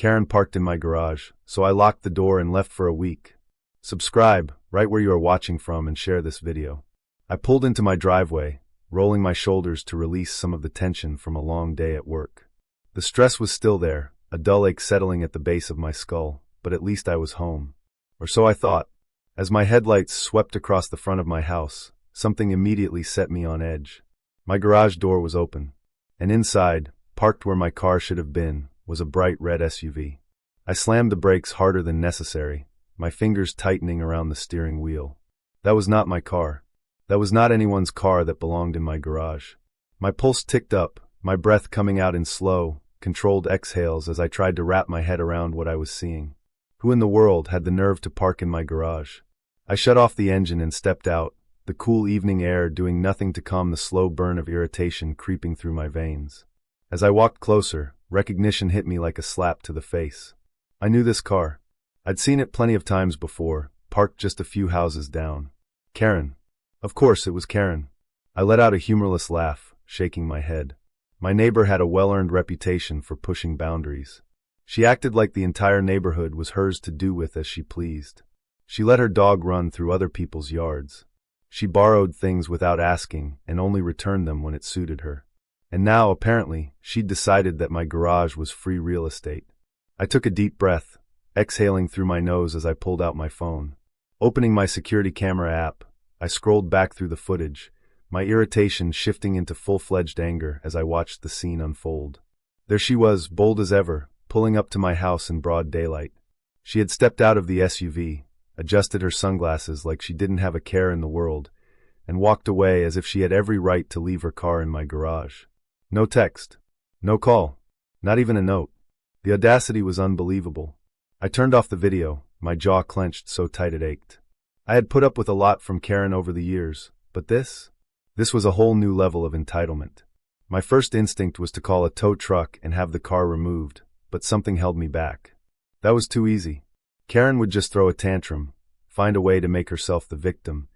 Karen parked in my garage, so I locked the door and left for a week. Subscribe, right where you are watching from, and share this video. I pulled into my driveway, rolling my shoulders to release some of the tension from a long day at work. The stress was still there, a dull ache settling at the base of my skull, but at least I was home. Or so I thought. As my headlights swept across the front of my house, something immediately set me on edge. My garage door was open, and inside, parked where my car should have been, was a bright red SUV. I slammed the brakes harder than necessary, my fingers tightening around the steering wheel. That was not my car. That was not anyone's car that belonged in my garage. My pulse ticked up, my breath coming out in slow, controlled exhales as I tried to wrap my head around what I was seeing. Who in the world had the nerve to park in my garage? I shut off the engine and stepped out, the cool evening air doing nothing to calm the slow burn of irritation creeping through my veins. As I walked closer, recognition hit me like a slap to the face. I knew this car. I'd seen it plenty of times before, parked just a few houses down. Karen. Of course, it was Karen. I let out a humorless laugh, shaking my head. My neighbor had a well-earned reputation for pushing boundaries. She acted like the entire neighborhood was hers to do with as she pleased. She let her dog run through other people's yards. She borrowed things without asking and only returned them when it suited her. And now, apparently, she'd decided that my garage was free real estate. I took a deep breath, exhaling through my nose as I pulled out my phone. Opening my security camera app, I scrolled back through the footage, my irritation shifting into full-fledged anger as I watched the scene unfold. There she was, bold as ever, pulling up to my house in broad daylight. She had stepped out of the SUV, adjusted her sunglasses like she didn't have a care in the world, and walked away as if she had every right to leave her car in my garage. No text. No call. Not even a note. The audacity was unbelievable. I turned off the video, my jaw clenched so tight it ached. I had put up with a lot from Karen over the years, but this was a whole new level of entitlement. My first instinct was to call a tow truck and have the car removed, but something held me back. That was too easy. Karen would just throw a tantrum, find a way to make herself the victim,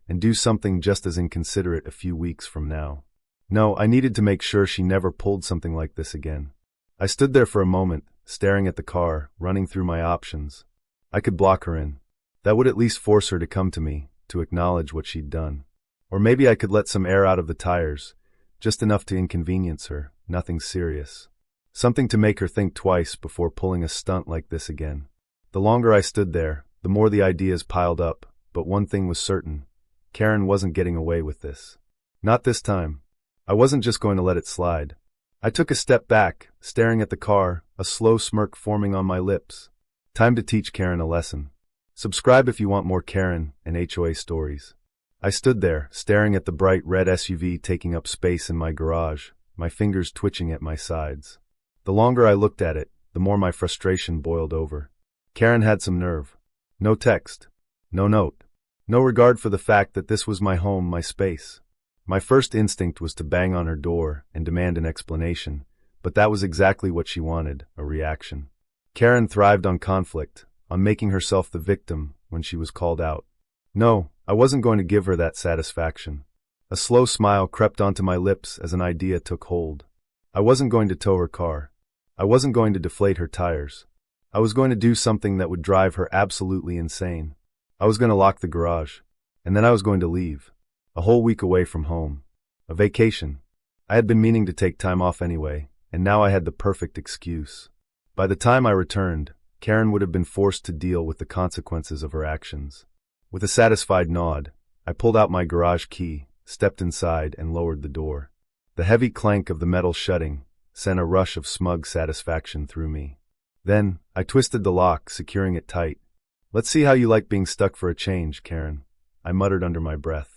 and do something just as inconsiderate a few weeks from now. No, I needed to make sure she never pulled something like this again. I stood there for a moment, staring at the car, running through my options. I could block her in. That would at least force her to come to me, to acknowledge what she'd done. Or maybe I could let some air out of the tires, just enough to inconvenience her, nothing serious. Something to make her think twice before pulling a stunt like this again. The longer I stood there, the more the ideas piled up, but one thing was certain. Karen wasn't getting away with this. Not this time. I wasn't just going to let it slide. I took a step back, staring at the car, a slow smirk forming on my lips. Time to teach Karen a lesson. Subscribe if you want more Karen and HOA stories. I stood there, staring at the bright red SUV taking up space in my garage, my fingers twitching at my sides. The longer I looked at it, the more my frustration boiled over. Karen had some nerve. No text. No note. No regard for the fact that this was my home, my space. My first instinct was to bang on her door and demand an explanation, but that was exactly what she wanted, a reaction. Karen thrived on conflict, on making herself the victim when she was called out. No, I wasn't going to give her that satisfaction. A slow smile crept onto my lips as an idea took hold. I wasn't going to tow her car. I wasn't going to deflate her tires. I was going to do something that would drive her absolutely insane. I was going to lock the garage. And then I was going to leave. A whole week away from home. A vacation. I had been meaning to take time off anyway, and now I had the perfect excuse. By the time I returned, Karen would have been forced to deal with the consequences of her actions. With a satisfied nod, I pulled out my garage key, stepped inside, and lowered the door. The heavy clank of the metal shutting sent a rush of smug satisfaction through me. Then, I twisted the lock, securing it tight. "Let's see how you like being stuck for a change, Karen," I muttered under my breath.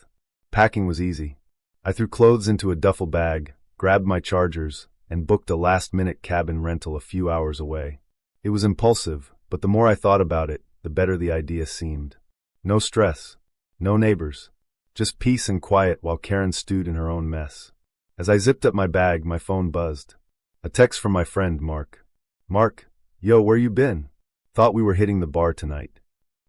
Packing was easy. I threw clothes into a duffel bag, grabbed my chargers, and booked a last-minute cabin rental a few hours away. It was impulsive, but the more I thought about it, the better the idea seemed. No stress. No neighbors. Just peace and quiet while Karen stewed in her own mess. As I zipped up my bag, my phone buzzed. A text from my friend, Mark. "Mark, yo, where you been? Thought we were hitting the bar tonight."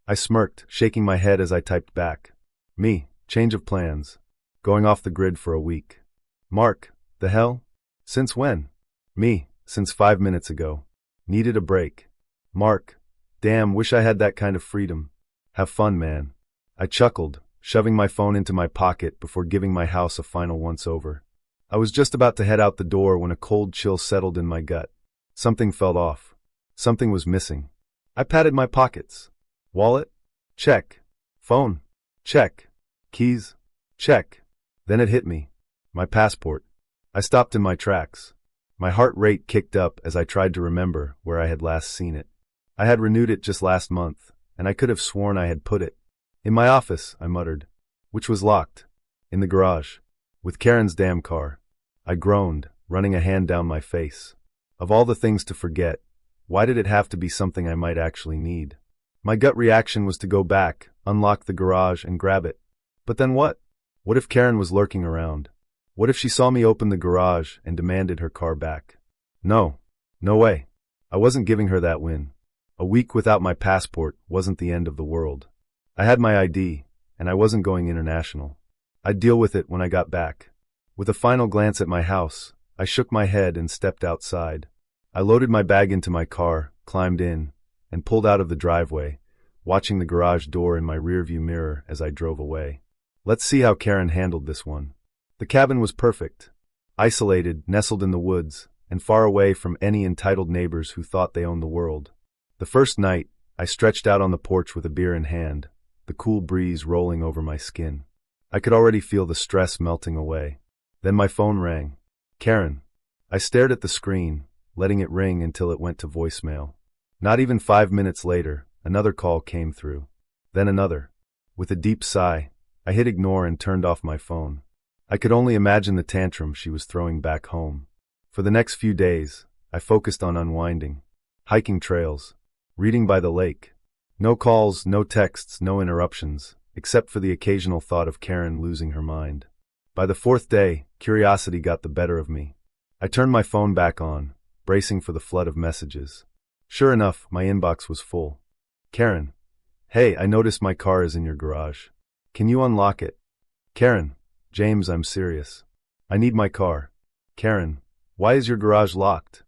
I smirked, shaking my head as I typed back. "Me, change of plans. Going off the grid for a week." "Mark, the hell? Since when?" "Me, since 5 minutes ago." Needed a break. Mark. Damn, wish I had that kind of freedom. Have fun, man. I chuckled, shoving my phone into my pocket before giving my house a final once-over. I was just about to head out the door when a cold chill settled in my gut. Something felt off. Something was missing. I patted my pockets. Wallet? Check. Phone? Check. Keys? Check. Then it hit me. My passport. I stopped in my tracks. My heart rate kicked up as I tried to remember where I had last seen it. I had renewed it just last month, and I could have sworn I had put it. In my office, I muttered. Which was locked. In the garage. With Karen's damn car. I groaned, running a hand down my face. Of all the things to forget, why did it have to be something I might actually need? My gut reaction was to go back, unlock the garage, and grab it. But then what? What if Karen was lurking around? What if she saw me open the garage and demanded her car back? No. No way. I wasn't giving her that win. A week without my passport wasn't the end of the world. I had my ID, and I wasn't going international. I'd deal with it when I got back. With a final glance at my house, I shook my head and stepped outside. I loaded my bag into my car, climbed in, and pulled out of the driveway, watching the garage door in my rearview mirror as I drove away. Let's see how Karen handled this one. The cabin was perfect. Isolated, nestled in the woods, and far away from any entitled neighbors who thought they owned the world. The first night, I stretched out on the porch with a beer in hand, the cool breeze rolling over my skin. I could already feel the stress melting away. Then my phone rang. Karen. I stared at the screen, letting it ring until it went to voicemail. Not even 5 minutes later, another call came through. Then another. With a deep sigh, I hit ignore and turned off my phone. I could only imagine the tantrum she was throwing back home. For the next few days, I focused on unwinding, hiking trails, reading by the lake. No calls, no texts, no interruptions, except for the occasional thought of Karen losing her mind. By the 4th day, curiosity got the better of me. I turned my phone back on, bracing for the flood of messages. Sure enough, my inbox was full. Karen. Hey, I noticed my car is in your garage. Can you unlock it? Karen. James, I'm serious. I need my car. Karen. Why is your garage locked?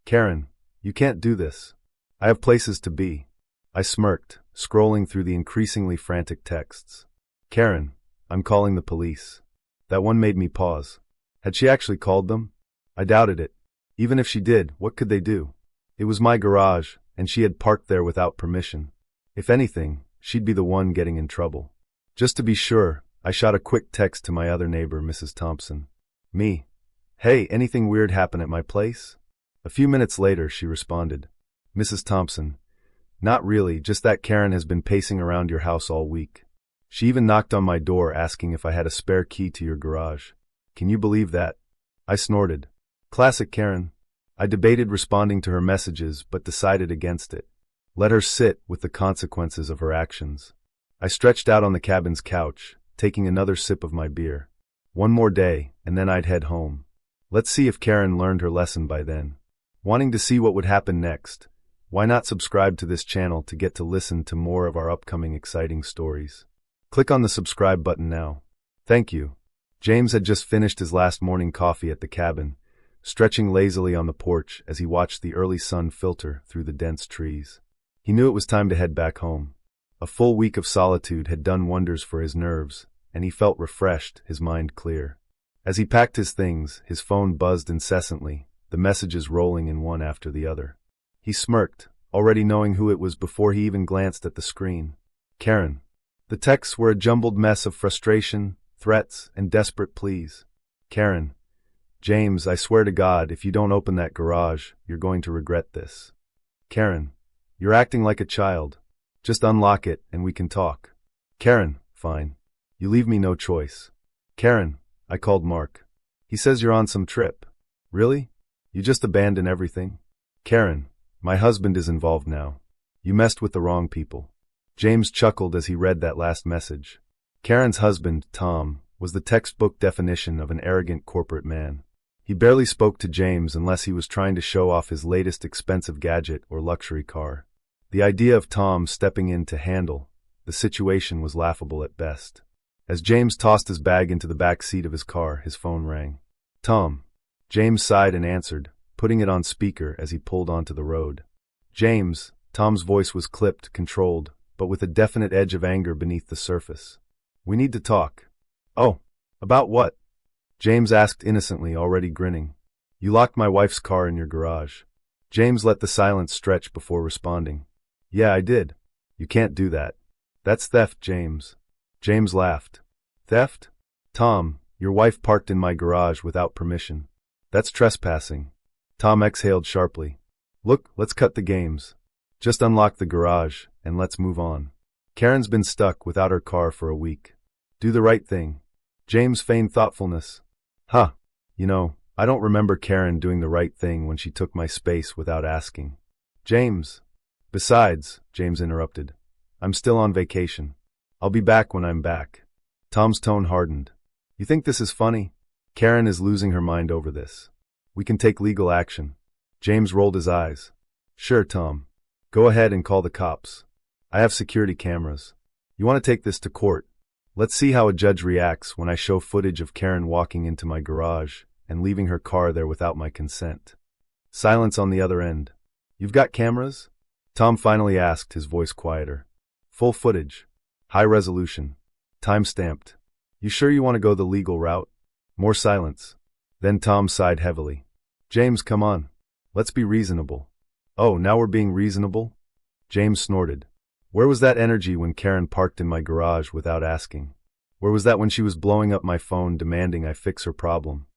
Karen. You can't do this. I have places to be. I smirked, scrolling through the increasingly frantic texts. Karen. I'm calling the police. That one made me pause. Had she actually called them? I doubted it. Even if she did, what could they do? It was my garage, and she had parked there without permission. If anything, she'd be the one getting in trouble. Just to be sure, I shot a quick text to my other neighbor, Mrs. Thompson. Me. Hey, anything weird happen at my place? A few minutes later, she responded. Mrs. Thompson. Not really, just that Karen has been pacing around your house all week. She even knocked on my door asking if I had a spare key to your garage. Can you believe that? I snorted. Classic Karen. I debated responding to her messages, but decided against it. Let her sit with the consequences of her actions. I stretched out on the cabin's couch, taking another sip of my beer. One more day, and then I'd head home. Let's see if Karen learned her lesson by then. Wanting to see what would happen next? Why not subscribe to this channel to get to listen to more of our upcoming exciting stories? Click on the subscribe button now. Thank you. James had just finished his last morning coffee at the cabin, stretching lazily on the porch as he watched the early sun filter through the dense trees. He knew it was time to head back home. A full week of solitude had done wonders for his nerves, and he felt refreshed, his mind clear. As he packed his things, his phone buzzed incessantly, the messages rolling in one after the other. He smirked, already knowing who it was before he even glanced at the screen. Karen. The texts were a jumbled mess of frustration, threats, and desperate pleas. Karen. James, I swear to God, if you don't open that garage, you're going to regret this. Karen. You're acting like a child. Just unlock it and we can talk. Karen. Fine. You leave me no choice. Karen. I called Mark. He says you're on some trip. Really? You just abandon everything? Karen. My husband is involved now. You messed with the wrong people. James chuckled as he read that last message. Karen's husband, Tom, was the textbook definition of an arrogant corporate man. He barely spoke to James unless he was trying to show off his latest expensive gadget or luxury car. The idea of Tom stepping in to handle the situation was laughable at best. As James tossed his bag into the back seat of his car, his phone rang. Tom. James sighed and answered, putting it on speaker as he pulled onto the road. James, Tom's voice was clipped, controlled, but with a definite edge of anger beneath the surface. We need to talk. Oh, about what? James asked innocently, already grinning. You locked my wife's car in your garage. James let the silence stretch before responding. Yeah, I did. You can't do that. That's theft, James. James laughed. Theft? Tom, your wife parked in my garage without permission. That's trespassing. Tom exhaled sharply. Look, let's cut the games. Just unlock the garage, and let's move on. Karen's been stuck without her car for a week. Do the right thing. James feigned thoughtfulness. Huh. You know, I don't remember Karen doing the right thing when she took my space without asking. James. Besides, James interrupted, I'm still on vacation. I'll be back when I'm back. Tom's tone hardened. You think this is funny? Karen is losing her mind over this. We can take legal action. James rolled his eyes. Sure, Tom. Go ahead and call the cops. I have security cameras. You want to take this to court? Let's see how a judge reacts when I show footage of Karen walking into my garage and leaving her car there without my consent. Silence on the other end. You've got cameras? Tom finally asked, his voice quieter. Full footage. High resolution. Time-stamped. You sure you want to go the legal route? More silence. Then Tom sighed heavily. James, come on. Let's be reasonable. Oh, now we're being reasonable? James snorted. Where was that energy when Karen parked in my garage without asking? Where was that when she was blowing up my phone demanding I fix her problem?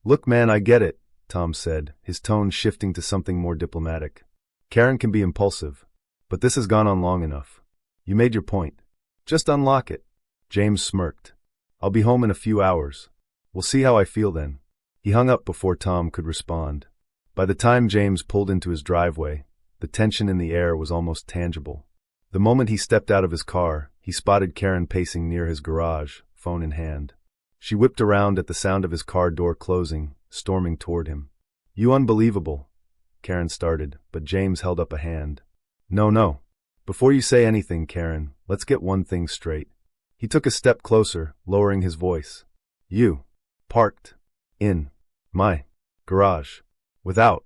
Look, man, I get it, Tom said, his tone shifting to something more diplomatic. Karen can be impulsive, but this has gone on long enough. You made your point. Just unlock it. James smirked. I'll be home in a few hours. We'll see how I feel then. He hung up before Tom could respond. By the time James pulled into his driveway, the tension in the air was almost tangible. The moment he stepped out of his car, he spotted Karen pacing near his garage, phone in hand. She whipped around at the sound of his car door closing, storming toward him. You unbelievable, Karen started, but James held up a hand. No. Before you say anything, Karen, let's get one thing straight. He took a step closer, lowering his voice. You parked in my garage without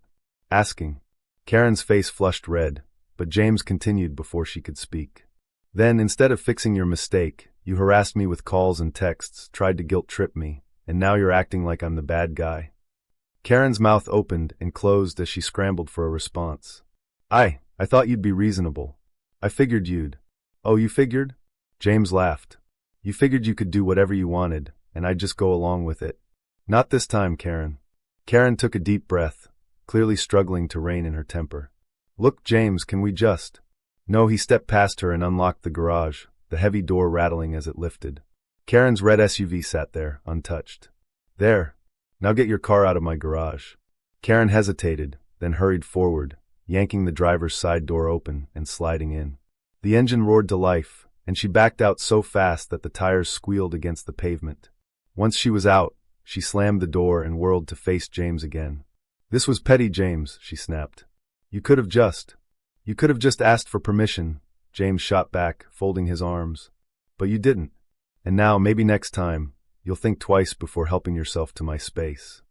asking. Karen's face flushed red, but James continued before she could speak. Then, instead of fixing your mistake, you harassed me with calls and texts, tried to guilt-trip me, and now you're acting like I'm the bad guy. Karen's mouth opened and closed as she scrambled for a response. I thought you'd be reasonable. I figured you'd. Oh, you figured? James laughed. You figured you could do whatever you wanted, and I'd just go along with it. Not this time, Karen. Karen took a deep breath, clearly struggling to rein in her temper. Look, James, can we just... No, he stepped past her and unlocked the garage, the heavy door rattling as it lifted. Karen's red SUV sat there, untouched. There. Now get your car out of my garage. Karen hesitated, then hurried forward, yanking the driver's side door open and sliding in. The engine roared to life, and she backed out so fast that the tires squealed against the pavement. Once she was out, she slammed the door and whirled to face James again. This was petty, James, she snapped. You could have just asked for permission, James shot back, folding his arms. But you didn't. And now, maybe next time, you'll think twice before helping yourself to my space.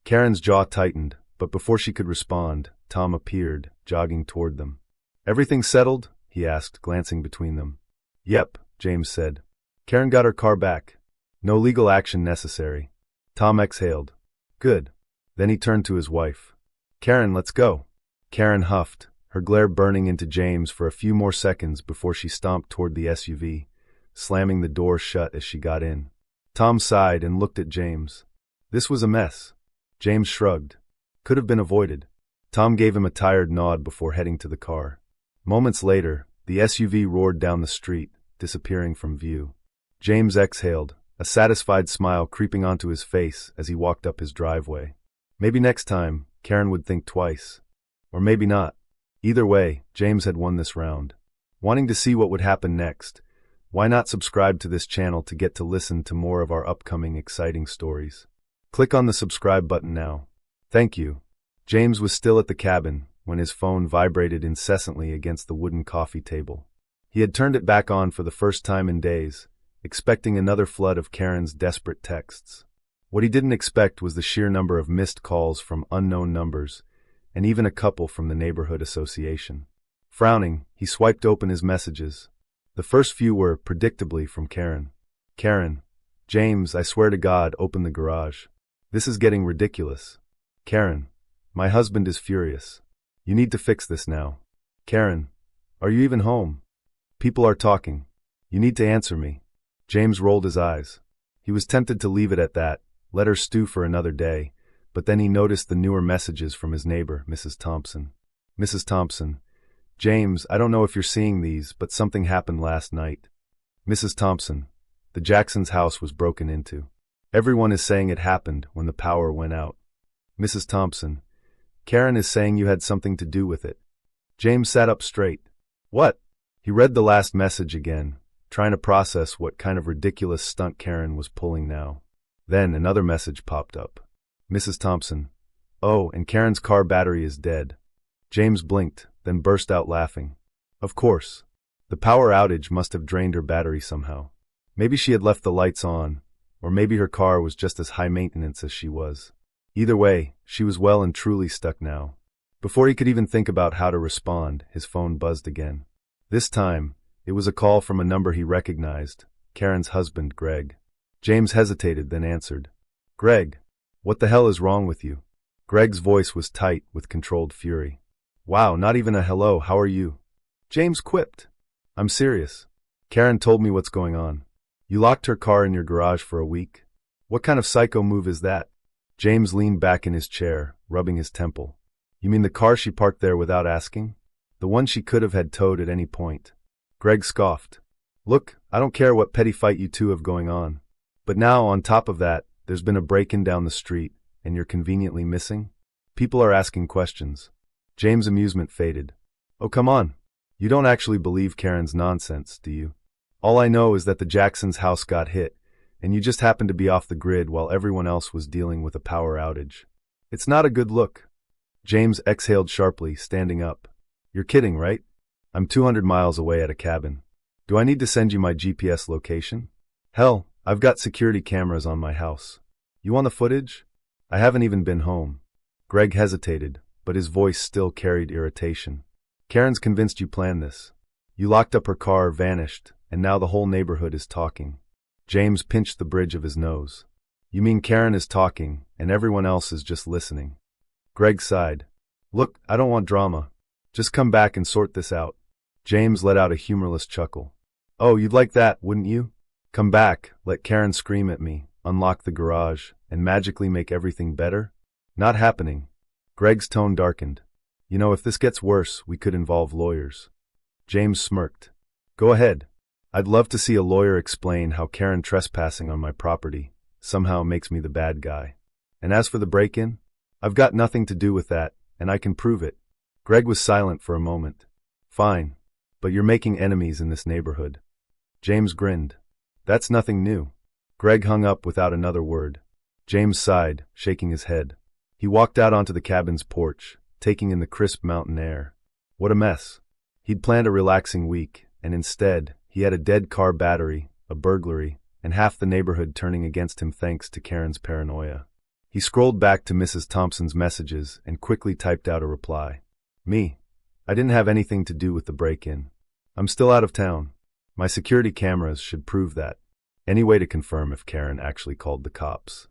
Karen's jaw tightened, but before she could respond, Tom appeared, jogging toward them. Everything settled? He asked, glancing between them. Yep, James said. Karen got her car back. No legal action necessary. Tom exhaled. Good. Then he turned to his wife. Karen, let's go. Karen huffed, her glare burning into James for a few more seconds before she stomped toward the SUV, slamming the door shut as she got in. Tom sighed and looked at James. This was a mess. James shrugged. Could have been avoided. Tom gave him a tired nod before heading to the car. Moments later, the SUV roared down the street, disappearing from view. James exhaled, a satisfied smile creeping onto his face as he walked up his driveway. Maybe next time, Karen would think twice. Or maybe not. Either way, James had won this round. Wanting to see what would happen next? Why not subscribe to this channel to get to listen to more of our upcoming exciting stories? Click on the subscribe button now. Thank you. James was still at the cabin when his phone vibrated incessantly against the wooden coffee table. He had turned it back on for the first time in days, expecting another flood of Karen's desperate texts. What he didn't expect was the sheer number of missed calls from unknown numbers, and even a couple from the neighborhood association. Frowning, he swiped open his messages. The first few were, predictably, from Karen. Karen, James, I swear to God, open the garage. This is getting ridiculous. Karen, my husband is furious. You need to fix this now. Karen, are you even home? People are talking. You need to answer me. James rolled his eyes. He was tempted to leave it at that, let her stew for another day, but then he noticed the newer messages from his neighbor, Mrs. Thompson. Mrs. Thompson, James, I don't know if you're seeing these, but something happened last night. Mrs. Thompson, the Jacksons' house was broken into. Everyone is saying it happened when the power went out. Mrs. Thompson, Karen is saying you had something to do with it. James sat up straight. What? He read the last message again, trying to process what kind of ridiculous stunt Karen was pulling now. Then another message popped up. Mrs. Thompson, oh, and Karen's car battery is dead. James blinked, then burst out laughing. Of course. The power outage must have drained her battery somehow. Maybe she had left the lights on, or maybe her car was just as high maintenance as she was. Either way, she was well and truly stuck now. Before he could even think about how to respond, his phone buzzed again. This time, it was a call from a number he recognized, Karen's husband, Greg. James hesitated, then answered. Greg, what the hell is wrong with you? Greg's voice was tight with controlled fury. Wow, not even a hello, how are you? James quipped. I'm serious. Karen told me what's going on. You locked her car in your garage for a week? What kind of psycho move is that? James leaned back in his chair, rubbing his temple. You mean the car she parked there without asking? The one she could have had towed at any point. Greg scoffed. Look, I don't care what petty fight you two have going on. But now, on top of that, there's been a break-in down the street, and you're conveniently missing? People are asking questions. James' amusement faded. Oh, come on. You don't actually believe Karen's nonsense, do you? All I know is that the Jacksons' house got hit, and you just happened to be off the grid while everyone else was dealing with a power outage. It's not a good look. James exhaled sharply, standing up. You're kidding, right? I'm 200 miles away at a cabin. Do I need to send you my GPS location? Hell, I've got security cameras on my house. You want the footage? I haven't even been home. Greg hesitated, but his voice still carried irritation. Karen's convinced you planned this. You locked up her car, vanished, and now the whole neighborhood is talking. James pinched the bridge of his nose. You mean Karen is talking, and everyone else is just listening? Greg sighed. Look, I don't want drama. Just come back and sort this out. James let out a humorless chuckle. Oh, you'd like that, wouldn't you? Come back, let Karen scream at me, unlock the garage, and magically make everything better? Not happening. Greg's tone darkened. You know, if this gets worse, we could involve lawyers. James smirked. Go ahead. I'd love to see a lawyer explain how Karen trespassing on my property somehow makes me the bad guy. And as for the break-in, I've got nothing to do with that, and I can prove it. Greg was silent for a moment. Fine, but you're making enemies in this neighborhood. James grinned. That's nothing new. Greg hung up without another word. James sighed, shaking his head. He walked out onto the cabin's porch, taking in the crisp mountain air. What a mess. He'd planned a relaxing week, and instead, he had a dead car battery, a burglary, and half the neighborhood turning against him thanks to Karen's paranoia. He scrolled back to Mrs. Thompson's messages and quickly typed out a reply. Me. I didn't have anything to do with the break-in. I'm still out of town. My security cameras should prove that. Any way to confirm if Karen actually called the cops.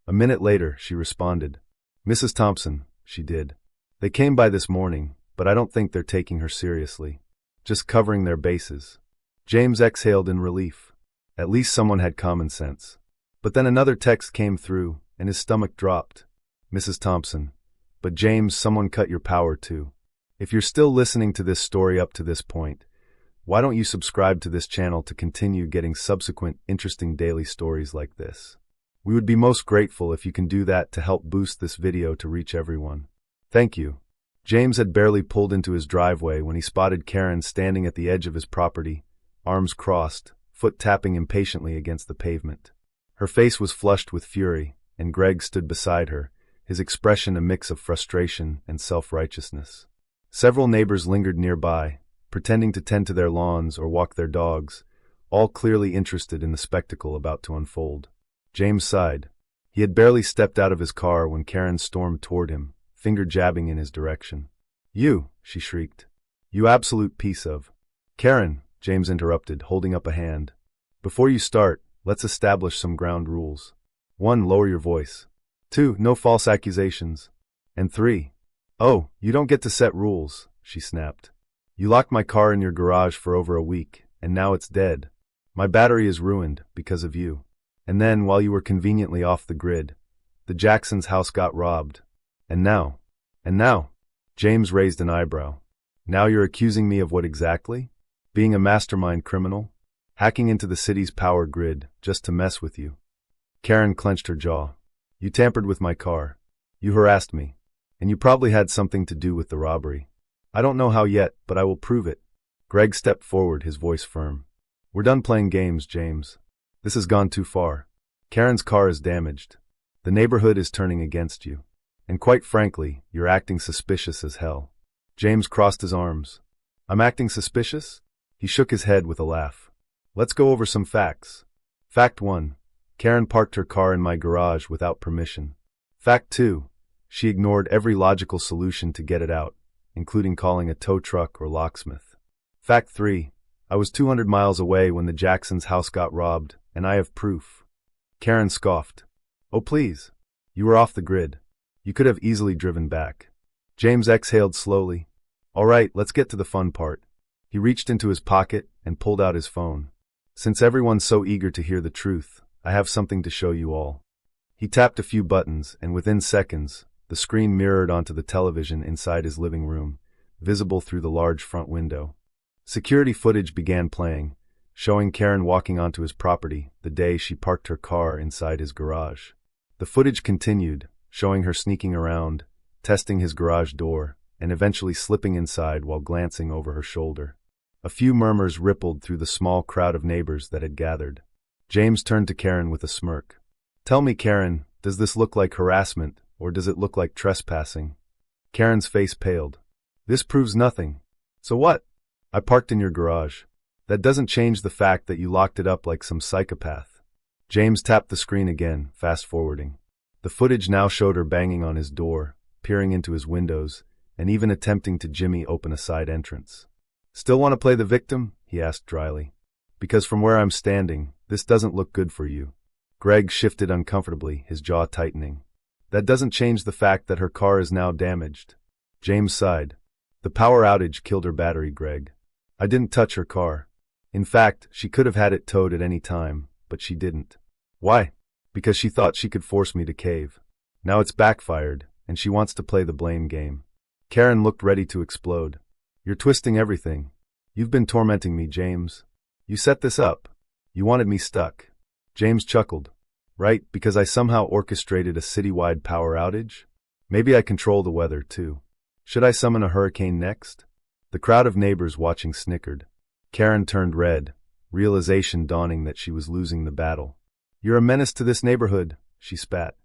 A minute later, she responded. Mrs. Thompson, she did. They came by this morning, but I don't think they're taking her seriously. Just covering their bases. James exhaled in relief. At least someone had common sense. But then another text came through, and his stomach dropped. Mrs. Thompson. But James, someone cut your power too. If you're still listening to this story up to this point, why don't you subscribe to this channel to continue getting subsequent interesting daily stories like this? We would be most grateful if you can do that to help boost this video to reach everyone. Thank you. James had barely pulled into his driveway when he spotted Karen standing at the edge of his property, arms crossed, foot tapping impatiently against the pavement. Her face was flushed with fury, and Greg stood beside her, his expression a mix of frustration and self-righteousness. Several neighbors lingered nearby, pretending to tend to their lawns or walk their dogs, all clearly interested in the spectacle about to unfold. James sighed. He had barely stepped out of his car when Karen stormed toward him, finger jabbing in his direction. "You," she shrieked. "You absolute piece of—" "Karen," James interrupted, holding up a hand. "Before you start, let's establish some ground rules. 1. Lower your voice. 2. No false accusations. And 3. Oh, you don't get to set rules," she snapped. "You locked my car in your garage for over a week, and now it's dead. My battery is ruined because of you. And then, while you were conveniently off the grid, the Jacksons' house got robbed. And now," James raised an eyebrow. "Now you're accusing me of what exactly? Being a mastermind criminal? Hacking into the city's power grid just to mess with you?" Karen clenched her jaw. "You tampered with my car. You harassed me. And you probably had something to do with the robbery. I don't know how yet, but I will prove it." Greg stepped forward, his voice firm. "We're done playing games, James. This has gone too far. Karen's car is damaged. The neighborhood is turning against you. And quite frankly, you're acting suspicious as hell." James crossed his arms. "I'm acting suspicious?" He shook his head with a laugh. "Let's go over some facts. Fact 1. Karen parked her car in my garage without permission. Fact 2. She ignored every logical solution to get it out, including calling a tow truck or locksmith. Fact 3. I was 200 miles away when the Jacksons' house got robbed, and I have proof." Karen scoffed. "Oh please. You were off the grid. You could have easily driven back." James exhaled slowly. "All right, let's get to the fun part." He reached into his pocket and pulled out his phone. "Since everyone's so eager to hear the truth, I have something to show you all." He tapped a few buttons, and within seconds, the screen mirrored onto the television inside his living room, visible through the large front window. Security footage began playing, showing Karen walking onto his property the day she parked her car inside his garage. The footage continued, showing her sneaking around, testing his garage door, and eventually slipping inside while glancing over her shoulder. A few murmurs rippled through the small crowd of neighbors that had gathered. James turned to Karen with a smirk. "Tell me, Karen, does this look like harassment, or does it look like trespassing?" Karen's face paled. "This proves nothing." "So what?" "I parked in your garage. That doesn't change the fact that you locked it up like some psychopath." James tapped the screen again, fast-forwarding. The footage now showed her banging on his door, peering into his windows, and even attempting to jimmy open a side entrance. "Still want to play the victim?" he asked dryly. "Because from where I'm standing, this doesn't look good for you." Greg shifted uncomfortably, his jaw tightening. "That doesn't change the fact that her car is now damaged." James sighed. "The power outage killed her battery, Greg. I didn't touch her car. In fact, she could have had it towed at any time, but she didn't." "Why?" "Because she thought she could force me to cave. Now it's backfired, and she wants to play the blame game." Karen looked ready to explode. "You're twisting everything. You've been tormenting me, James. You set this up. You wanted me stuck." James chuckled. "Right, because I somehow orchestrated a citywide power outage? Maybe I control the weather, too. Should I summon a hurricane next?" The crowd of neighbors watching snickered. Karen turned red, realization dawning that she was losing the battle. "You're a menace to this neighborhood," she spat.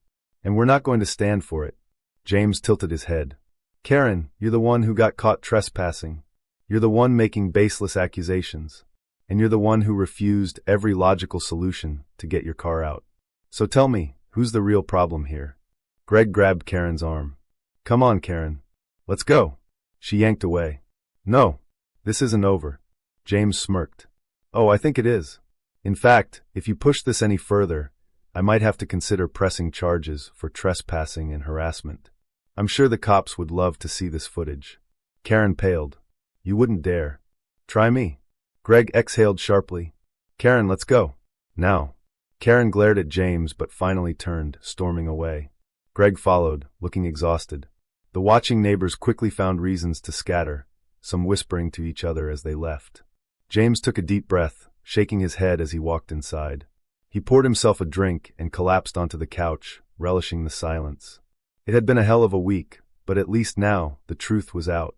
"And we're not going to stand for it." James tilted his head. "Karen, you're the one who got caught trespassing. You're the one making baseless accusations. And you're the one who refused every logical solution to get your car out. So tell me, who's the real problem here?" Greg grabbed Karen's arm. "Come on, Karen. Let's go." She yanked away. "No, this isn't over." James smirked. "Oh, I think it is. In fact, if you push this any further, I might have to consider pressing charges for trespassing and harassment. I'm sure the cops would love to see this footage." Karen paled. "You wouldn't dare." "Try me." Greg exhaled sharply. "Karen, let's go. Now." Karen glared at James but finally turned, storming away. Greg followed, looking exhausted. The watching neighbors quickly found reasons to scatter, some whispering to each other as they left. James took a deep breath, shaking his head as he walked inside. He poured himself a drink and collapsed onto the couch, relishing the silence. It had been a hell of a week, but at least now the truth was out.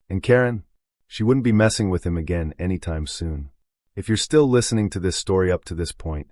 And Karen? She wouldn't be messing with him again anytime soon. If you're still listening to this story up to this point,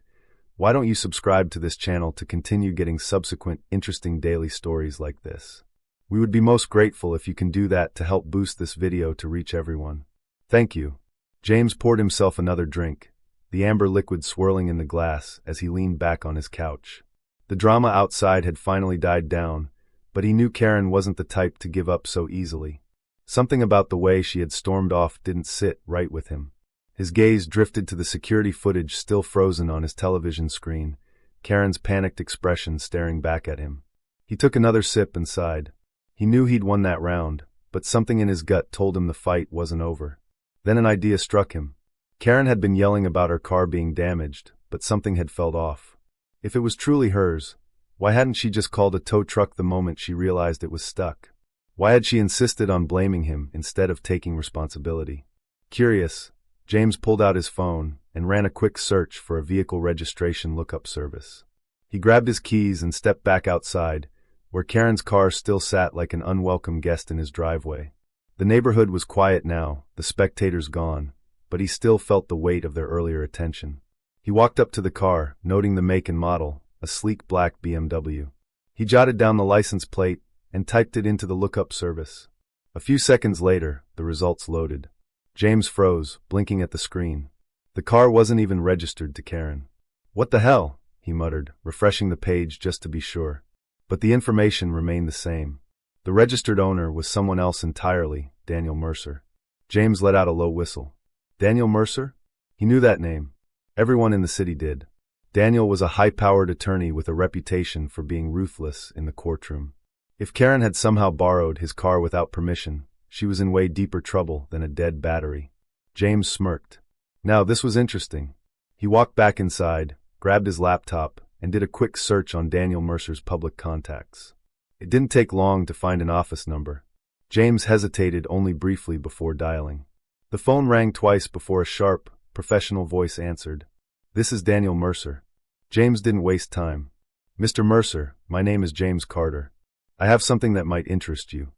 why don't you subscribe to this channel to continue getting subsequent interesting daily stories like this? We would be most grateful if you can do that to help boost this video to reach everyone. Thank you. James poured himself another drink, the amber liquid swirling in the glass as he leaned back on his couch. The drama outside had finally died down, but he knew Karen wasn't the type to give up so easily. Something about the way she had stormed off didn't sit right with him. His gaze drifted to the security footage still frozen on his television screen, Karen's panicked expression staring back at him. He took another sip and sighed. He knew he'd won that round, but something in his gut told him the fight wasn't over. Then an idea struck him. Karen had been yelling about her car being damaged, but something had felt off. If it was truly hers, why hadn't she just called a tow truck the moment she realized it was stuck? Why had she insisted on blaming him instead of taking responsibility? Curious, James pulled out his phone and ran a quick search for a vehicle registration lookup service. He grabbed his keys and stepped back outside, where Karen's car still sat like an unwelcome guest in his driveway. The neighborhood was quiet now, the spectators gone, but he still felt the weight of their earlier attention. He walked up to the car, noting the make and model, a sleek black BMW. He jotted down the license plate and typed it into the lookup service. A few seconds later, the results loaded. James froze, blinking at the screen. The car wasn't even registered to Karen. "What the hell?" he muttered, refreshing the page just to be sure. But the information remained the same. The registered owner was someone else entirely, Daniel Mercer. James let out a low whistle. Daniel Mercer? He knew that name. Everyone in the city did. Daniel was a high-powered attorney with a reputation for being ruthless in the courtroom. If Karen had somehow borrowed his car without permission, she was in way deeper trouble than a dead battery. James smirked. Now, this was interesting. He walked back inside, grabbed his laptop, and did a quick search on Daniel Mercer's public contacts. It didn't take long to find an office number. James hesitated only briefly before dialing. The phone rang twice before a sharp, professional voice answered. "This is Daniel Mercer." James didn't waste time. "Mr. Mercer, my name is James Carter. I have something that might interest you."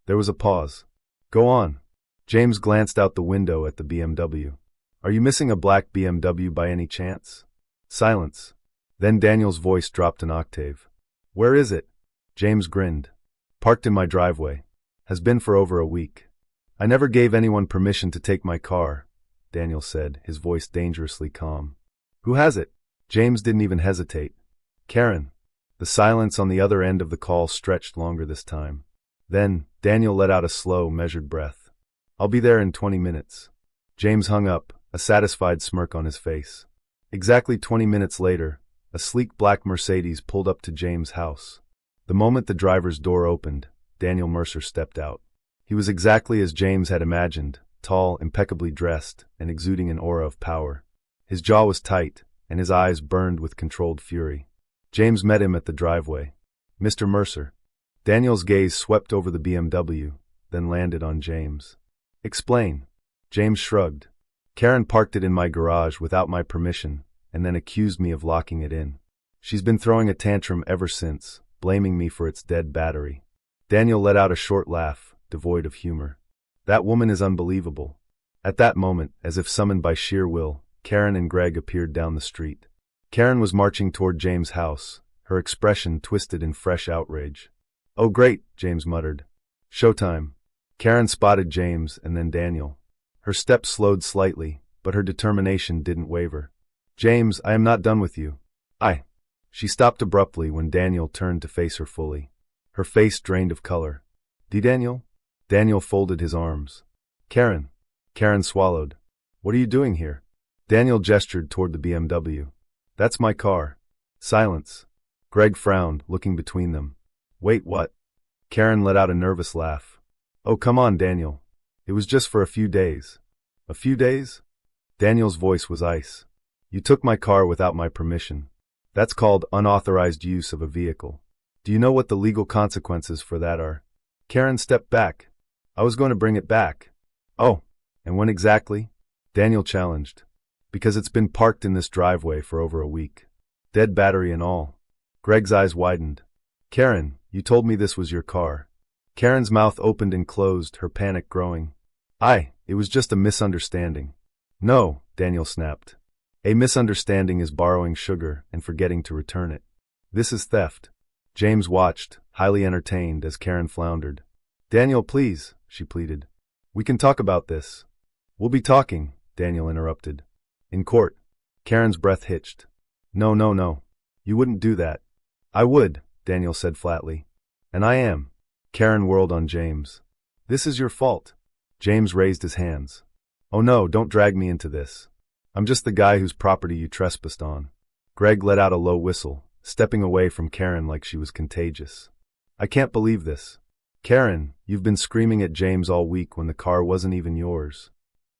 There was a pause. "Go on." James glanced out the window at the BMW. "Are you missing a black BMW by any chance?" Silence. Then Daniel's voice dropped an octave. "Where is it?" James grinned. "Parked in my driveway. Has been for over a week." "I never gave anyone permission to take my car," Daniel said, his voice dangerously calm. "Who has it?" James didn't even hesitate. "Karen." The silence on the other end of the call stretched longer this time. Then, Daniel let out a slow, measured breath. "I'll be there in 20 minutes. James hung up, a satisfied smirk on his face. Exactly 20 minutes later, a sleek black Mercedes pulled up to James' house. The moment the driver's door opened, Daniel Mercer stepped out. He was exactly as James had imagined, tall, impeccably dressed, and exuding an aura of power. His jaw was tight, and his eyes burned with controlled fury. James met him at the driveway. "Mr. Mercer." Daniel's gaze swept over the BMW, then landed on James. "Explain." James shrugged. "Karen parked it in my garage without my permission, and then accused me of locking it in. She's been throwing a tantrum ever since, blaming me for its dead battery." Daniel let out a short laugh, devoid of humor. "That woman is unbelievable." At that moment, as if summoned by sheer will, Karen and Greg appeared down the street. Karen was marching toward James' house, her expression twisted in fresh outrage. "Oh great," James muttered. "Showtime." Karen spotted James and then Daniel. Her steps slowed slightly, but her determination didn't waver. "James, I am not done with you." She stopped abruptly when Daniel turned to face her fully. Her face drained of color. Daniel?" Daniel folded his arms. "Karen." Karen swallowed. "What are you doing here?" Daniel gestured toward the BMW. "That's my car." Silence. Greg frowned, looking between them. "Wait, what?" Karen let out a nervous laugh. "Oh, come on, Daniel. It was just for a few days." "A few days?" Daniel's voice was ice. "You took my car without my permission. That's called unauthorized use of a vehicle. Do you know what the legal consequences for that are?" Karen stepped back. "I was going to bring it back." "Oh, and when exactly?" Daniel challenged. "Because it's been parked in this driveway for over a week. Dead battery and all." Greg's eyes widened. "Karen, you told me this was your car." Karen's mouth opened and closed, her panic growing. It was just a misunderstanding." "No," Daniel snapped. "A misunderstanding is borrowing sugar and forgetting to return it. This is theft." James watched, highly entertained, as Karen floundered. "Daniel, please," she pleaded. "We can talk about this." "We'll be talking," Daniel interrupted. "In court." Karen's breath hitched. No. You wouldn't do that." I would, Daniel said flatly. And I am. Karen whirled on James. This is your fault. James raised his hands. Oh no, don't drag me into this. I'm just the guy whose property you trespassed on. Greg let out a low whistle, stepping away from Karen like she was contagious. I can't believe this. Karen, you've been screaming at James all week when the car wasn't even yours.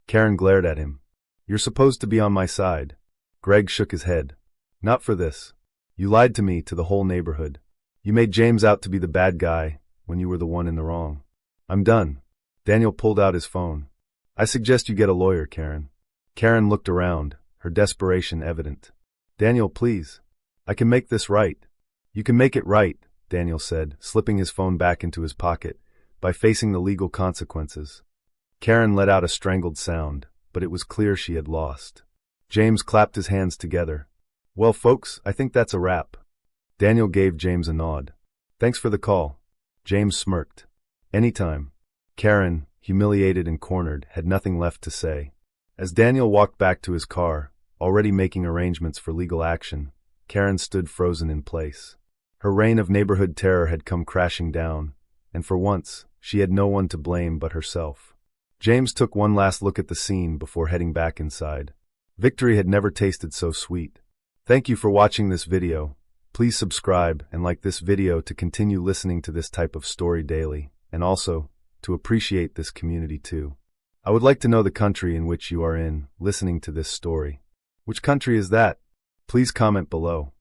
Karen glared at him. You're supposed to be on my side. Greg shook his head. Not for this. You lied to me, to the whole neighborhood. You made James out to be the bad guy when you were the one in the wrong. I'm done. Daniel pulled out his phone. I suggest you get a lawyer, Karen. Karen looked around, her desperation evident. Daniel, please. I can make this right. You can make it right, Daniel said, slipping his phone back into his pocket, by facing the legal consequences. Karen let out a strangled sound, but it was clear she had lost. James clapped his hands together. Well, folks, I think that's a wrap. Daniel gave James a nod. Thanks for the call. James smirked. Anytime. Karen, humiliated and cornered, had nothing left to say. As Daniel walked back to his car, already making arrangements for legal action, Karen stood frozen in place. Her reign of neighborhood terror had come crashing down, and for once, she had no one to blame but herself. James took one last look at the scene before heading back inside. Victory had never tasted so sweet. Thank you for watching this video. Please subscribe and like this video to continue listening to this type of story daily, and also, to appreciate this community too. I would like to know the country in which you are in, listening to this story. Which country is that? Please comment below.